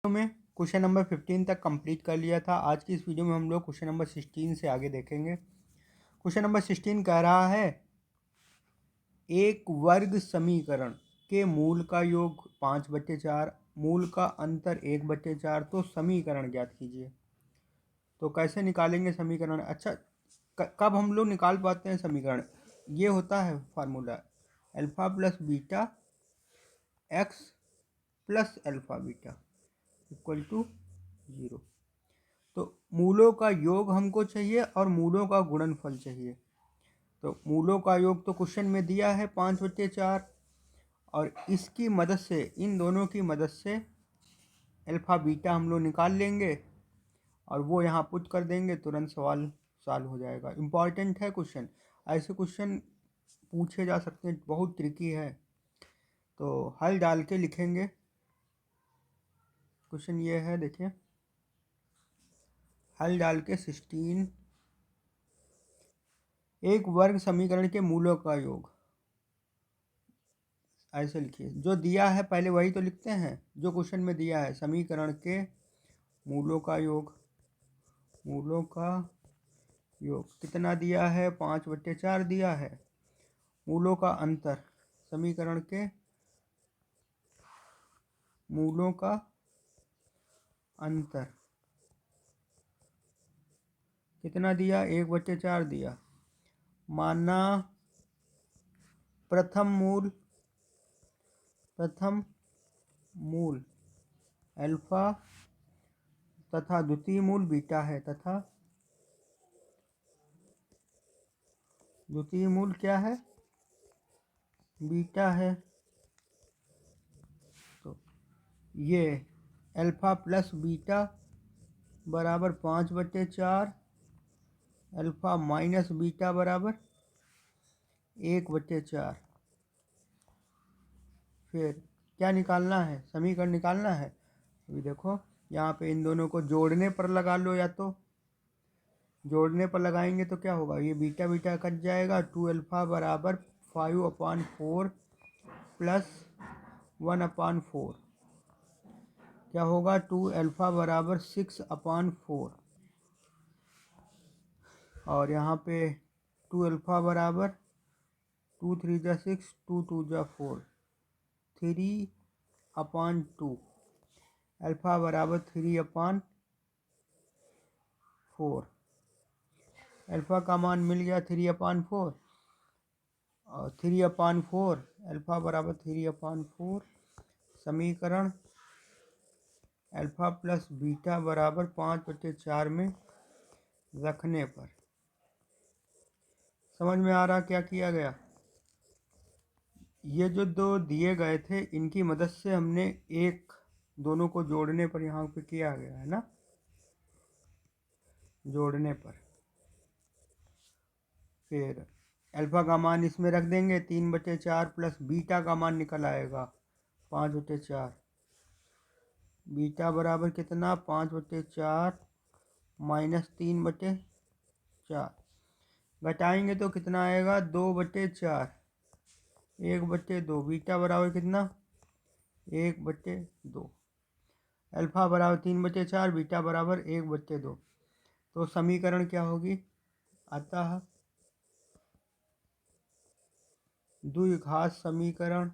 में question number 15 तक complete कर लिया था। आज की इस वीडियो में हम लोग क्वेश्चन नंबर 16 से आगे देखेंगे। क्वेश्चन नंबर 16 कह रहा है एक वर्ग समीकरण के मूल का योग 5/4, मूल का अंतर 1/4, तो समीकरण ज्ञात कीजिए। तो कैसे निकालेंगे समीकरण? अच्छा, कब हम लोग निकाल पाते हैं समीकरण? ये होता है formula alpha plus beta x plus alpha beta equal to 0। तो मूलों का योग हमको चाहिए और मूलों का गुणनफल चाहिए। तो मूलों का योग तो क्वेश्चन में दिया है 5/4, और इसकी मदद से, इन दोनों की मदद से अल्फा बीटा हम लोग निकाल लेंगे और वो यहाँ पुट कर देंगे, तुरंत सवाल सॉल्व हो जाएगा। इम्पॉर्टेंट है क्वेश्चन, ऐसे क्वेश्चन पूछे जा सकते हैं, बहुत ट्रिकी है। तो हल डाल के लिखेंगे। क्वेश्चन ये है, देखिए हल डाल के 16, एक वर्ग समीकरण के मूलों का योग, ऐसे लिखिए। जो दिया है पहले वही तो लिखते हैं जो क्वेश्चन में दिया है। समीकरण के मूलों का योग, मूलों का योग कितना दिया है? 5/4 दिया है। मूलों का अंतर, समीकरण के मूलों का अंतर कितना दिया? 1/4 दिया। माना प्रथम मूल अल्फा तथा द्वितीय मूल बीटा है, तथा द्वितीय मूल क्या है? बीटा है। तो ये अल्फा प्लस बीटा बराबर 5/4, अल्फा माइनस बीटा बराबर 1/4। फिर क्या निकालना है? समीकरण निकालना है। अभी देखो यहाँ पे इन दोनों को जोड़ने पर लगा लो, या तो जोड़ने पर लगाएंगे तो क्या होगा? ये बीटा बीटा कट जाएगा। 2 अल्फा बराबर 5/4 प्लस 1/4 क्या होगा? 2 अल्फा बराबर 6/4, और यहाँ पे 2 अल्फा बराबर 2 3 जा 6, 2 2 जा 4, 3/2 अल्फा बराबर 3/4। अल्फा का मान मिल गया 3/4, और 3/4 अल्फा बराबर 3/4। समीकरण अल्फा प्लस बीटा बराबर 5/4 में रखने पर समझ में आ रहा क्या किया गया? ये जो दो दिए गए थे, इनकी मदद से हमने एक दोनों को जोड़ने पर यहाँ पे किया गया है ना, जोड़ने पर। फिर अल्फा का मान इसमें रख देंगे 3/4, प्लस बीटा का मान निकल आएगा 5/4। बीटा बराबर कितना? 5/4 माइनस 3/4, घटाएंगे तो कितना आएगा? 2/4, 1/2। बीटा बराबर कितना? 1/2। अल्फा बराबर 3/4, बीटा बराबर 1/2। तो समीकरण क्या होगी? अतः द्विघात समीकरण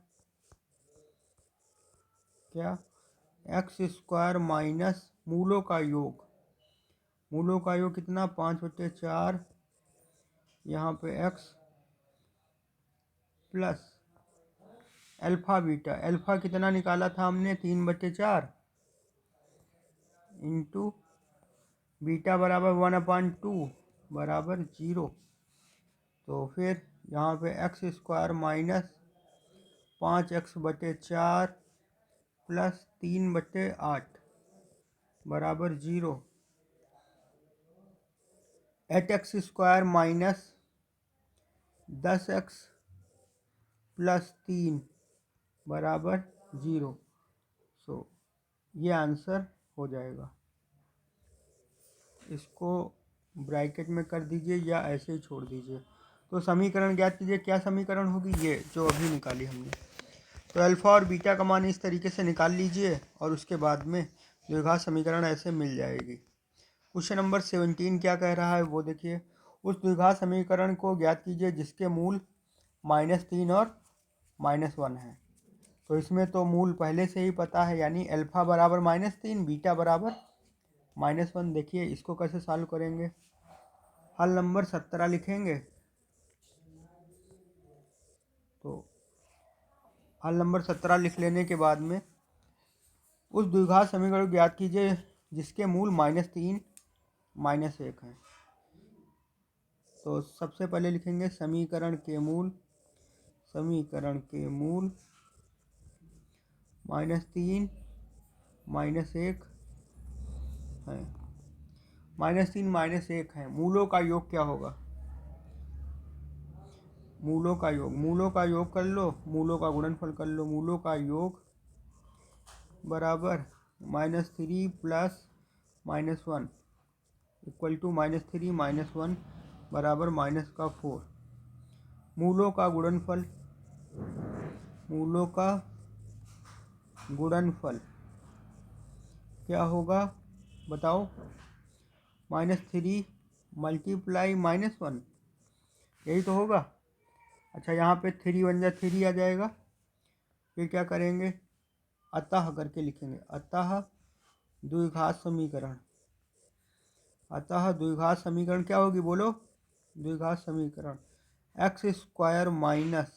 क्या? x² माइनस मूलों का योग, मूलों का योग कितना? 5/4, यहाँ पे x plus alpha beta. Alpha कितना निकाला था हमने? 3/4 इंटू बीटा बराबर 1/2 बराबर 0। तो फिर यहाँ पे x² माइनस 5x/4 प्लस 3/8 बराबर 0। 8x² माइनस 10x प्लस 3 बराबर 0। सो ये आंसर हो जाएगा। इसको ब्रैकेट में कर दीजिए या ऐसे ही छोड़ दीजिए। तो समीकरण ज्ञात कीजिए। क्या समीकरण होगी? ये जो अभी निकाली हमने। तो अल्फ़ा और बीटा का मान इस तरीके से निकाल लीजिए, और उसके बाद में द्विघात समीकरण ऐसे मिल जाएगी। क्वेश्चन नंबर 17 क्या कह रहा है वो देखिए। उस द्विघात समीकरण को ज्ञात कीजिए जिसके मूल -3 और -1 है। तो इसमें तो मूल पहले से ही पता है, यानी अल्फा बराबर -3, बीटा बराबर -1। देखिए इसको कैसे सॉल्व करेंगे। हल नंबर 17 लिखेंगे। तो हल नंबर 17 लिख लेने के बाद में उस द्विघात समीकरण को ज्ञात कीजिए जिसके मूल -3 -1 है। तो सबसे पहले लिखेंगे समीकरण के मूल -3 -1 है। -3 -1 है। मूलों का योग क्या होगा? मूलों का योग कर लो, मूलों का गुणनफल कर लो। मूलों का योग बराबर -3 प्लस -1 इक्वल टू -3 -1 बराबर -4। मूलों का गुणनफल क्या होगा बताओ? -3 मल्टीप्लाई -1, यही तो होगा। अच्छा, यहाँ पे 3 बन जाए 3 आ जाएगा। फिर क्या करेंगे? अतः करके लिखेंगे। अतः द्विघात समीकरण क्या होगी बोलो? द्विघात समीकरण x² minus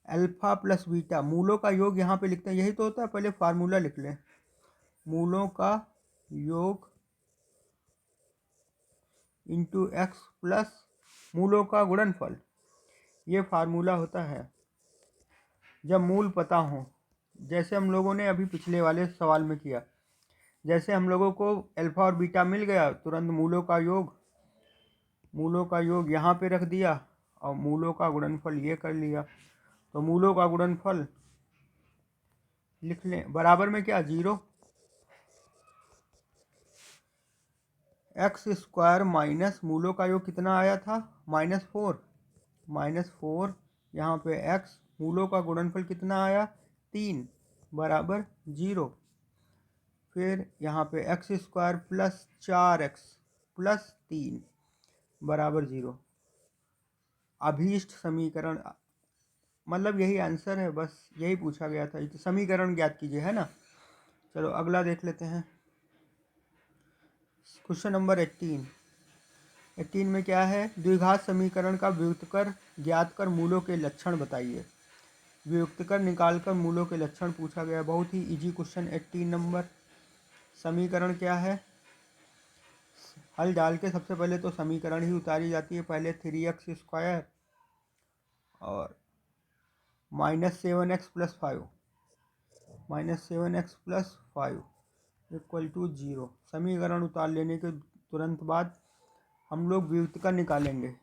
alpha plus beta. मूलों का योग यहाँ पे लिखते हैं, यही तो होता है। पहले फार्मूला लिख लें। मूलों का योग इंटू एक्स प्लस मूलों का गुणनफल, ये फार्मूला होता है जब मूल पता हो। जैसे हम लोगों ने अभी पिछले वाले सवाल में किया, जैसे हम लोगों को अल्फा और बीटा मिल गया, तुरंत मूलों का योग यहाँ पे रख दिया और मूलों का गुणनफल ये कर लिया। तो मूलों का गुणनफल लिख लें बराबर में क्या 0 x² माइनस मूलों का योग कितना आया था -4 यहाँ पे x, मूलों का गुणनफल कितना आया 3 बराबर 0। फिर यहाँ पे x² प्लस 4x प्लस 3 बराबर 0। अभीष्ट समीकरण मतलब यही आंसर है, बस यही पूछा गया था। तो समीकरण ज्ञात कीजिए, है ना। चलो अगला देख लेते हैं। क्वेश्चन नंबर 18 में क्या है? द्विघात समीकरण का व्युत्कर ज्ञात कर मूलों के लक्षण बताइए। व्युत्कर निकाल कर मूलों के लक्षण पूछा गया। बहुत ही इजी क्वेश्चन 18 नंबर। समीकरण क्या है? हल डाल के सबसे पहले तो समीकरण ही उतारी जाती है। पहले 3x² और -7x प्लस 5 इक्वल टू 0। समीकरण उतार लेने के तुरंत बाद हम लोग व्युत्कर निकालेंगे।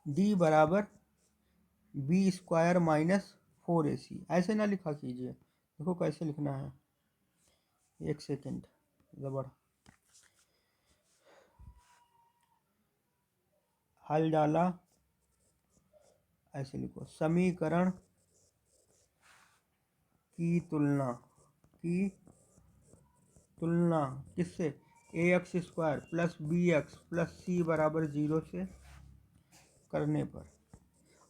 d बराबर b² माइनस 4ac। ऐसे ना लिखा कीजिए, देखो कैसे लिखना है। एक सेकेंड, जबर। हल डाला, ऐसे लिखो। समीकरण की तुलना किससे? ax² plus bx plus c बराबर 0 से करने पर।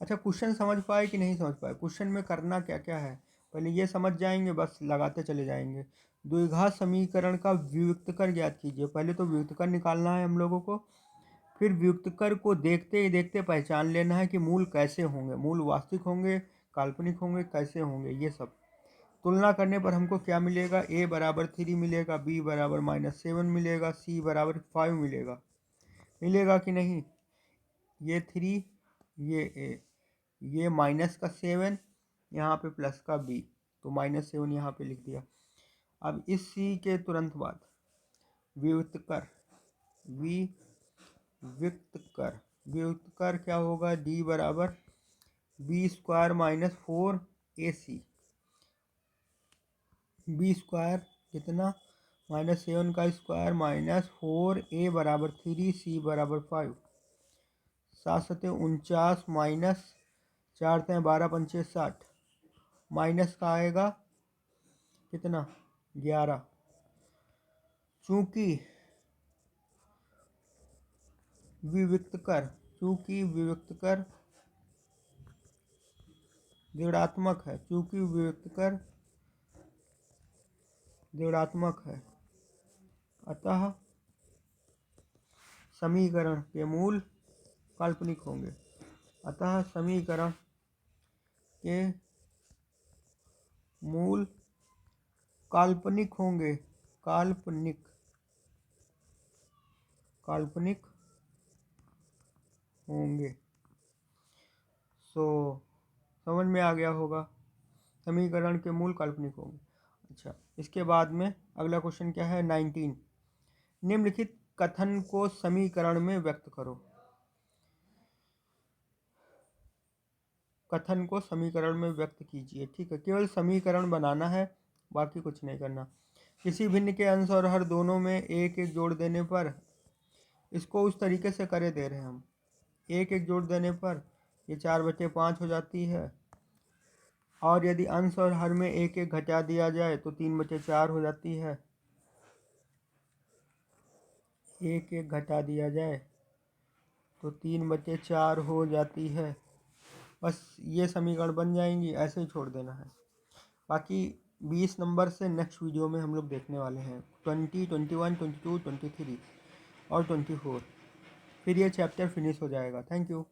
अच्छा, क्वेश्चन समझ पाए कि नहीं समझ पाए? क्वेश्चन में करना क्या क्या है पहले ये समझ जाएंगे, बस लगाते चले जाएंगे। द्विघात समीकरण का व्युत्कर ज्ञात कीजिए। पहले तो व्युत्कर निकालना है हम लोगों को, फिर व्युत्कर को देखते ही देखते पहचान लेना है कि मूल कैसे होंगे, मूल वास्तविक होंगे, काल्पनिक होंगे, कैसे होंगे। ये सब तुलना करने पर हमको क्या मिलेगा? a बराबर 3 मिलेगा, b बराबर -7 मिलेगा, c बराबर 5 मिलेगा कि नहीं? ये 3, ये a, ये माइनस का 7, यहाँ पे प्लस का b, तो -7 यहाँ पे लिख दिया। अब इस c के तुरंत बाद व्युत्कर क्या होगा? d बराबर b² माइनस 4ac। b² कितना? -7 का स्क्वायर माइनस 4a बराबर 3, c बराबर 5। 7 7 49 माइनस 4 12 5 60 माइनस का आएगा कितना 11। चूंकि विविक्त कर ऋणात्मक है, चूंकि विविक्त कर ऋणात्मक है, अतः समीकरण के मूल काल्पनिक होंगे। अतः समीकरण के मूल काल्पनिक होंगे, काल्पनिक होंगे। समझ में आ गया होगा, समीकरण के मूल काल्पनिक होंगे। अच्छा, इसके बाद में अगला क्वेश्चन क्या है 19। निम्नलिखित कथन को समीकरण में व्यक्त करो। कथन को समीकरण में व्यक्त कीजिए। ठीक है, केवल समीकरण बनाना है, बाकी कुछ नहीं करना। किसी भिन्न के अंश और हर दोनों में एक एक जोड़ देने पर, इसको उस तरीके से करे दे रहे हैं हम, एक एक जोड़ देने पर ये 4/5 हो जाती है, और यदि अंश और हर में एक एक घटा दिया जाए तो 3/4 हो जाती है। एक एक घटा दिया जाए तो 3/4 हो जाती है। बस ये समीकरण बन जाएंगी, ऐसे ही छोड़ देना है। बाकी 20 नंबर से नेक्स्ट वीडियो में हम लोग देखने वाले हैं 20, 21, 22, 23 और 24। फिर ये चैप्टर फिनिश हो जाएगा। Thank you.